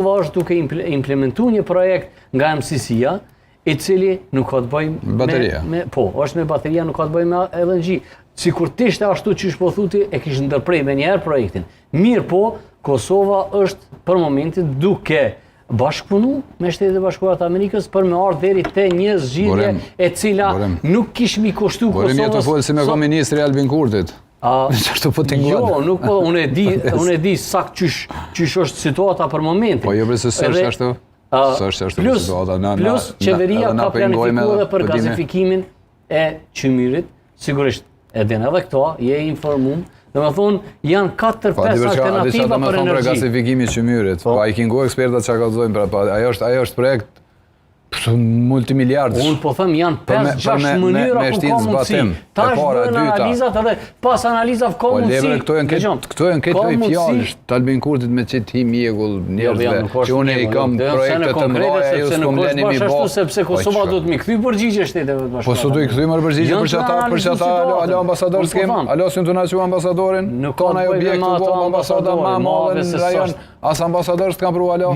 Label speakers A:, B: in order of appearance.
A: është duke implementuar një projekt nga MCC-ja, i cili nuk ka të bëjë
B: bateria.
A: Është me bateria, nuk ka të bëjë me LNG. Sikur të ishte ashtu që po thuti, e kishte ndërprej me njëherë projektin. Mirë po, Kosova është për momentin duke bashkëpunu me Shtetet e Bashkuara të Amerikës për me ardhur deri te një zgjidhje e cila nuk kishmi kushtu Kosovës.
B: Borem jetë të folë si me ministri Albin Kurtit.
A: Jo, nuk po, unë e di sakt qysh është situata për momentin.
B: Po jo se s'është ashtu. S'është situata.
A: Plus qeveria ka planifikuar edhe për gazifikimin e Qymyrit, sigurisht edhe këto, je informuar. Dhe me thonë, janë 4-5 alternativa për energji.
B: Për gasifikimi Qymyrit, pa i kingu ekspertat që ka zojnë, ajo është projekt multimiliardë.
A: Unë po thëmë, janë 5-6 mënyra ku ka mundësi. Ta është bërën analizat edhe pas analizat ka mundësi.
B: Këto janë këtë i fjallës, të Albin Kurtit me qëtë hi mjegull njerëzve, që unë i kam projekte të mdoja, e ju s'kom leni mi bo.
A: Sepse Kosova do të mi këthy përgjigje Shteteve të Bashkuara.
B: Po së du i këthy mërë përgjigje për që ata alo ambasador s'kem, alo s'ju të naqyu ambasadorin, tona e objektu bo ambasada ma madhe në rajon, as ambasador s'kam pru alo.